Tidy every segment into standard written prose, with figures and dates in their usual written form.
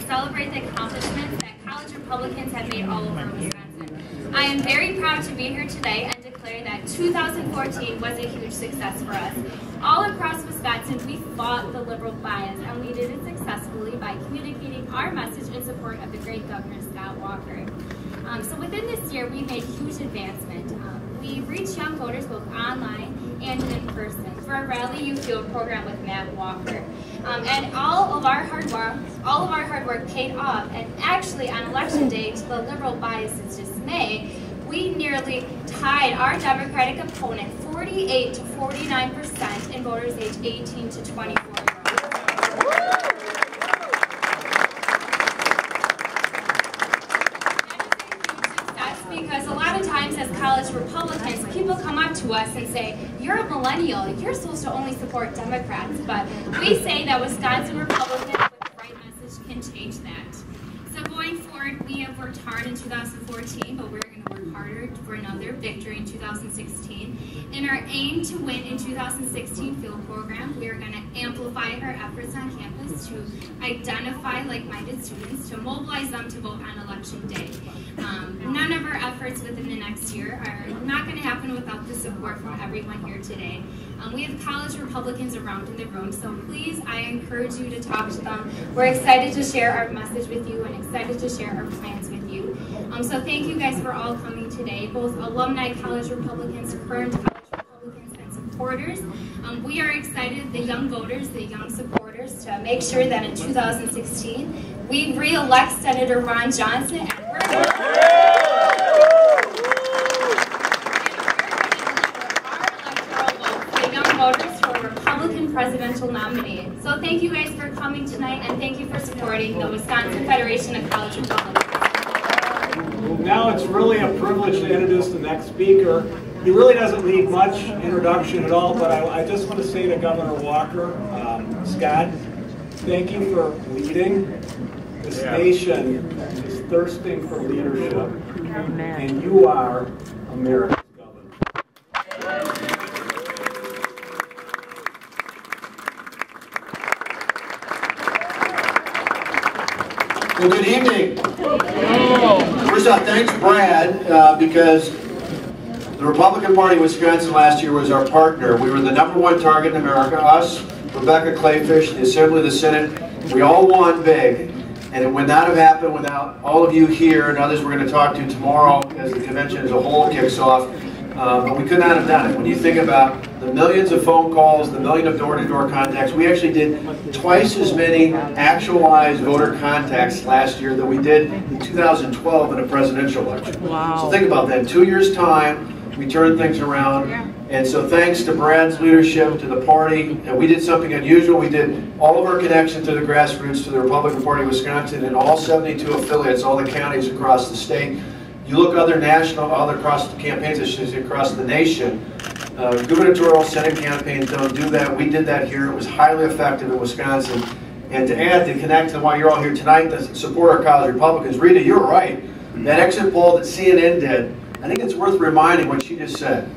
celebrate the accomplishments that college Republicans have made all over Wisconsin. I am very proud to be here today and declare that 2014 was a huge success for us. All across Wisconsin, we fought the liberal bias, and we did it successfully by communicating our message in support of the great Governor Scott Walker. So within this year, we made huge advancement. We reached young voters both online and in person for a Rally You Field program with Matt Walker. And all of our hard work paid off. And actually, on election day, to the liberal bias's dismay, we nearly tied our Democratic opponent 48 to 49% in voters age 18 to 24 years old. Because a lot of times as college Republicans, people come up to us and say, you're a millennial, you're supposed to only support Democrats. But we say that Wisconsin Republicans with the right message can change that. So going forward, we have worked hard in 2014, but we're going to work harder for another victory in 2016. In our aim to win in 2016 field program, we are going to amplify our efforts on campus to identify like-minded students, to mobilize them to vote on election day. None of our efforts within the next year are not going to happen without the support from everyone here today. We have college Republicans around in the room, so please, I encourage you to talk to them. We're excited to share our message with you and excited to share our plans with you. So thank you guys for all coming today, both alumni college Republicans, current college Republicans, and supporters. We are excited, the young voters, the young supporters, to make sure that in 2016, we re-elect Senator Ron Johnson, and we're going to voters for a Republican presidential nominee. So thank you guys for coming tonight, and thank you for supporting the Wisconsin Federation of College Republicans. Now it's really a privilege to introduce the next speaker. He really doesn't need much introduction at all, but I just want to say to Governor Walker, Scott, thank you for leading. This nation is thirsting for leadership, and you are America's governor. Well, good evening. First off, thanks, Brad, because the Republican Party of Wisconsin last year was our partner. We were the #1 target in America. Us, Rebecca Clayfish, the Assembly, the Senate, we all won big. And it would not have happened without all of you here and others we're going to talk to tomorrow as the convention as a whole kicks off. But we could not have done it. When you think about the millions of phone calls, the million of door-to-door contacts, we actually did twice as many actualized voter contacts last year than we did in 2012 in a presidential election. Wow. So think about that. In 2 years' time, we turned things around. And so thanks to Brad's leadership, to the party, and we did something unusual. We did all of our connection to the grassroots, to the Republican Party of Wisconsin, and all 72 affiliates, all the counties across the state. You look other across the campaigns, I should say, across the nation, gubernatorial Senate campaigns don't do that. We did that here. It was highly effective in Wisconsin. And to add, to connect to why you're all here tonight, to support our college Republicans, Rita, you're right. That exit poll that CNN did, I think it's worth reminding what she just said.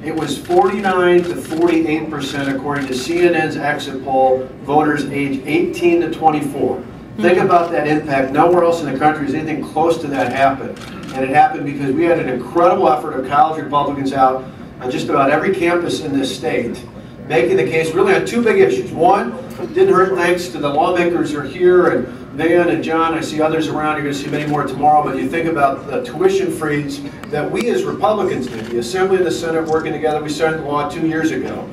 It was 49 to 48% according to CNN's exit poll, voters age 18 to 24. Think about that impact. Nowhere else in the country has anything close to that happened. And it happened because we had an incredible effort of college Republicans out on just about every campus in this state, making the case really on two big issues. One, it didn't hurt thanks to the lawmakers who are here, and Van and John, I see others around, you're going to see many more tomorrow, but you think about the tuition freeze that we as Republicans did, the Assembly and the Senate working together, we started the law 2 years ago.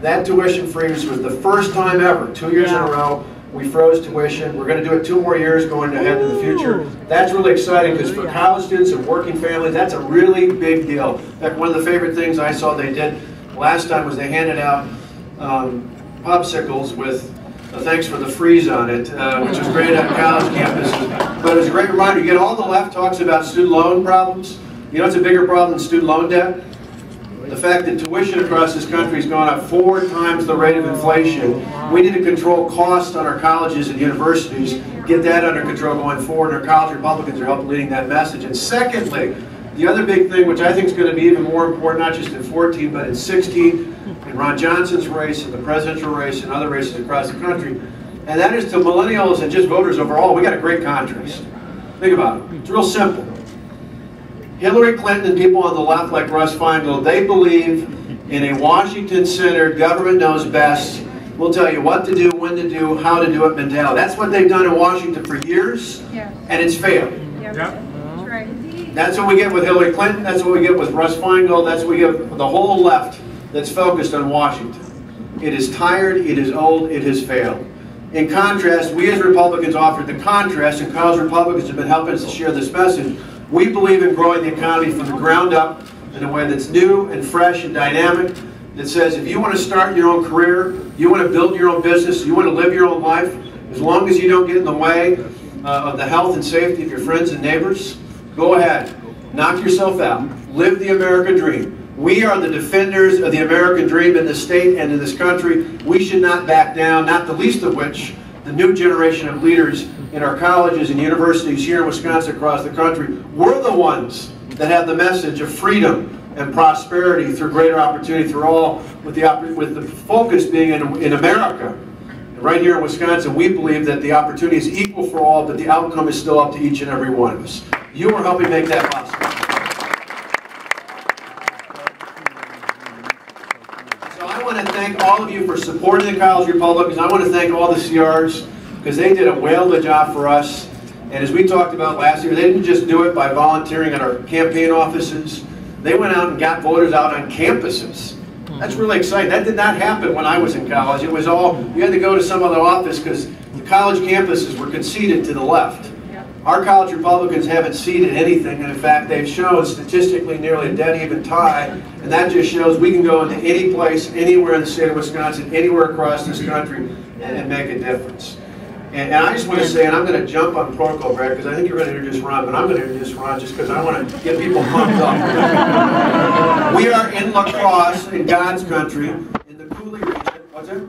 That tuition freeze was the first time ever, 2 years in a row, we froze tuition. We're going to do it 2 more years going ahead in the future. That's really exciting because for college students and working families, that's a really big deal. In fact, one of the favorite things I saw they did last time was they handed out popsicles with thanks for the freeze on it, which was great on college campuses. But it was a great reminder. You get all the left talks about student loan problems. You know what's a bigger problem than student loan debt? The fact that tuition across this country has gone up 4 times the rate of inflation. We need to control costs on our colleges and universities, get that under control going forward. Our college Republicans are helping leading that message. And secondly, the other big thing, which I think is going to be even more important, not just in 14, but in 16, in Ron Johnson's race, in the presidential race, and other races across the country, and that is to millennials and just voters overall, we got a great contrast. Think about it. It's real simple. Hillary Clinton and people on the left like Russ Feingold, they believe in a Washington-centered, government knows best, we'll tell you what to do, when to do, how to do it mentality. That's what they've done in Washington for years, and it's failed. That's right. That's what we get with Hillary Clinton, that's what we get with Russ Feingold, that's what we get with the whole left that's focused on Washington. It is tired, it is old, it has failed. In contrast, we as Republicans offered the contrast, and college Republicans have been helping us to share this message. We believe in growing the economy from the ground up in a way that's new and fresh and dynamic, that says if you want to start your own career, you want to build your own business, you want to live your own life, as long as you don't get in the way of the health and safety of your friends and neighbors, go ahead, knock yourself out, live the American dream. We are the defenders of the American dream in this state and in this country. We should not back down, not the least of which the new generation of leaders in our colleges and universities here in Wisconsin, across the country. We're the ones that have the message of freedom and prosperity through greater opportunity for all, with the focus being in America. And right here in Wisconsin, we believe that the opportunity is equal for all, but the outcome is still up to each and every one of us. You are helping make that possible. So I want to thank all of you for supporting the College Republicans. I want to thank all the CRs, because they did a whale of a job for us. And as we talked about last year, they didn't just do it by volunteering at our campaign offices. They went out and got voters out on campuses. That's really exciting. That did not happen when I was in college. It was all, you had to go to some other office because the college campuses were conceded to the left. Our college Republicans haven't ceded anything, and in fact they've shown statistically nearly a dead even tie, and that just shows we can go into any place, anywhere in the state of Wisconsin, anywhere across this country, and make a difference. And I just want to say, and I'm going to jump on protocol, Brad, because I think you're going to introduce Ron, but I'm going to introduce Ron just because I want to get people pumped up. We are in La Crosse, in God's country, in the Cooley region. What's it?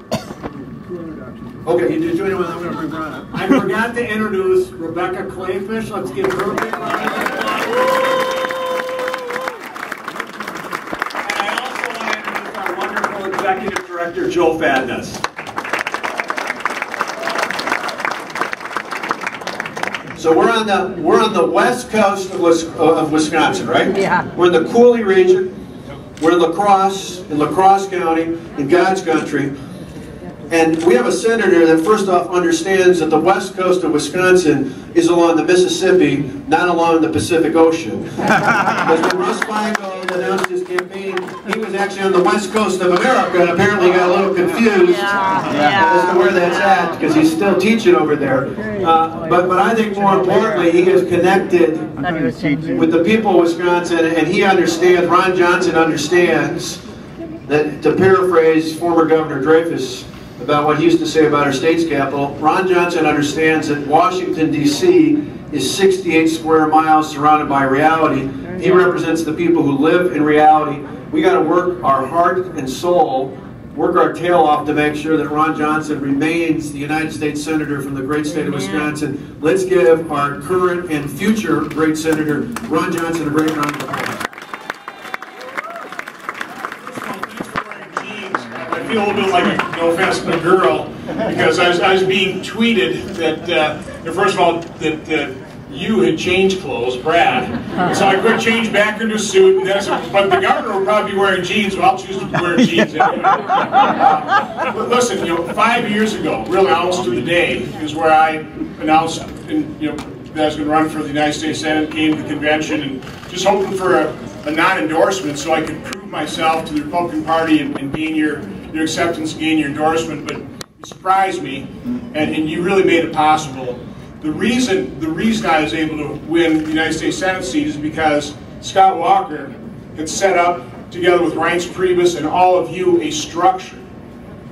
Okay, you did do anyone? I'm going to bring Ron up. I forgot to introduce Rebecca Clayfish. Let's give her a big round of applause. And I also want to introduce our wonderful Executive Director, Joe Fadness. So we're on the west coast of Wisconsin, right? Yeah. We're in the Cooley region. We're in La Crosse County, in God's country. And we have a senator that first off understands that the west coast of Wisconsin is along the Mississippi, not along the Pacific Ocean. Because when Russ Feingold announced his campaign, he was actually on the west coast of America, and apparently got a little confused as to where that's at, because he's still teaching over there. But I think more importantly, he gets connected with the people of Wisconsin, and he understands, Ron Johnson understands, that, to paraphrase former Governor Dreyfus about what he used to say about our state's capital, Ron Johnson understands that Washington, D.C. is 68 square miles surrounded by reality. He represents the people who live in reality. We got to work our heart and soul, work our tail off to make sure that Ron Johnson remains the United States Senator from the great state of Wisconsin. Let's give our current and future great Senator, Ron Johnson, a great round of applause. I feel a little bit like a, no offense, a girl, because I was being tweeted that, first of all, that you had changed clothes, Brad. So I could change back into a suit, and then I said, but the governor will probably be wearing jeans, so I'll choose to wear jeans anyway. But listen, 5 years ago, really almost to the day, is where I announced, that I was going to run for the United States Senate, came to the convention, and just hoping for a non-endorsement so I could prove myself to the Republican Party and gain your acceptance, gain your endorsement. But you surprised me, and you really made it possible. The reason I was able to win the United States Senate seat is because Scott Walker had set up, together with Reince Priebus and all of you, a structure,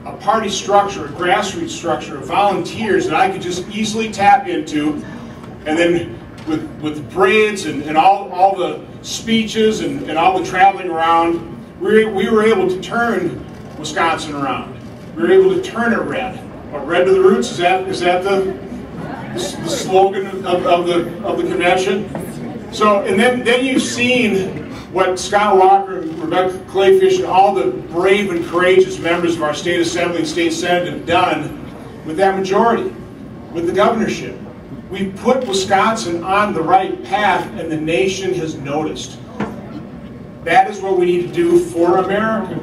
a party structure, a grassroots structure of volunteers that I could just easily tap into, and then with parades and all the speeches and all the traveling around, we were able to turn Wisconsin around. We were able to turn it red. What, red to the roots? Is that the slogan of the convention? So, and then you've seen what Scott Walker and Rebecca Clayfish and all the brave and courageous members of our state assembly and state senate have done with that majority, with the governorship. We've put Wisconsin on the right path, and the nation has noticed. That is what we need to do for America.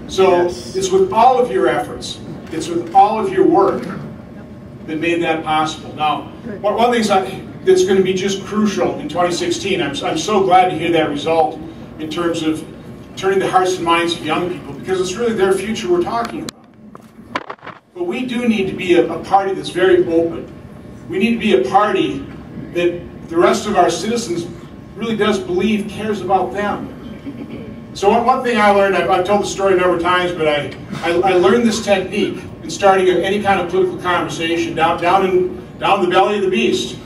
So it's with all of your efforts, it's with all of your work that made that possible. Now, one thing that's going to be just crucial in 2016, I'm so glad to hear that result in terms of turning the hearts and minds of young people, because it's really their future we're talking about. But we do need to be a party that's very open. We need to be a party that the rest of our citizens really does believe cares about them. So one thing I learned, I've told the story a number of times, but I learned this technique in starting any kind of political conversation down the belly of the beast.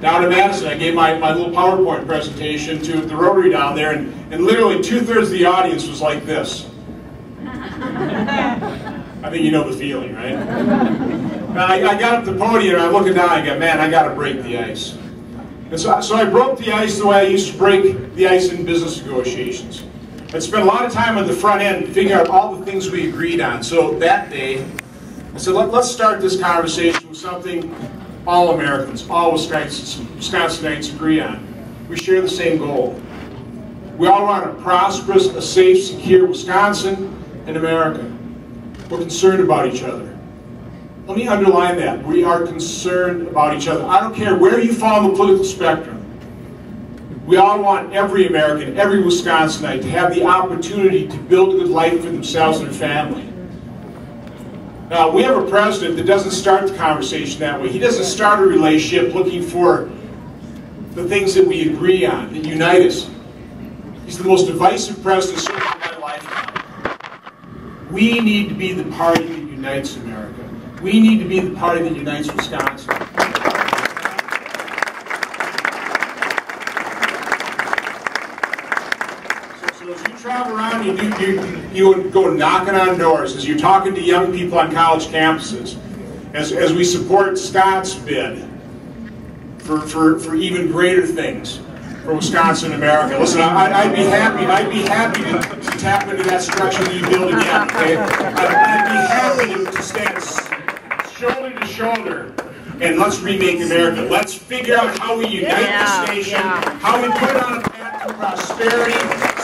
Down in Madison, I gave my little PowerPoint presentation to the Rotary down there, and literally 2/3 of the audience was like this. I think you know the feeling, right? Now, I got up the podium and I'm looking down and I go, man, I got to break the ice. And so I broke the ice the way I used to break the ice in business negotiations. I spent a lot of time on the front end figuring out all the things we agreed on. So that day, I said, let's start this conversation with something all Americans, all Wisconsinites agree on. We share the same goal. We all want a prosperous, a safe, secure Wisconsin and America. We're concerned about each other. Let me underline that. We are concerned about each other. I don't care where you fall on the political spectrum. We all want every American, every Wisconsinite to have the opportunity to build a good life for themselves and their family. Now, we have a president that doesn't start the conversation that way. He doesn't start a relationship looking for the things that we agree on, that unite us. He's the most divisive president certainly in my lifetime. We need to be the party that unites America. We need to be the party that unites Wisconsin. So as you travel around, you go knocking on doors, as you're talking to young people on college campuses, as we support Scott's bid for even greater things for Wisconsin and America. Listen, I'd be happy to tap into that structure that you build again. Okay? I'd be happy to stand shoulder to shoulder and let's remake America. Let's figure out how we unite this nation, how we put it on a path to prosperity.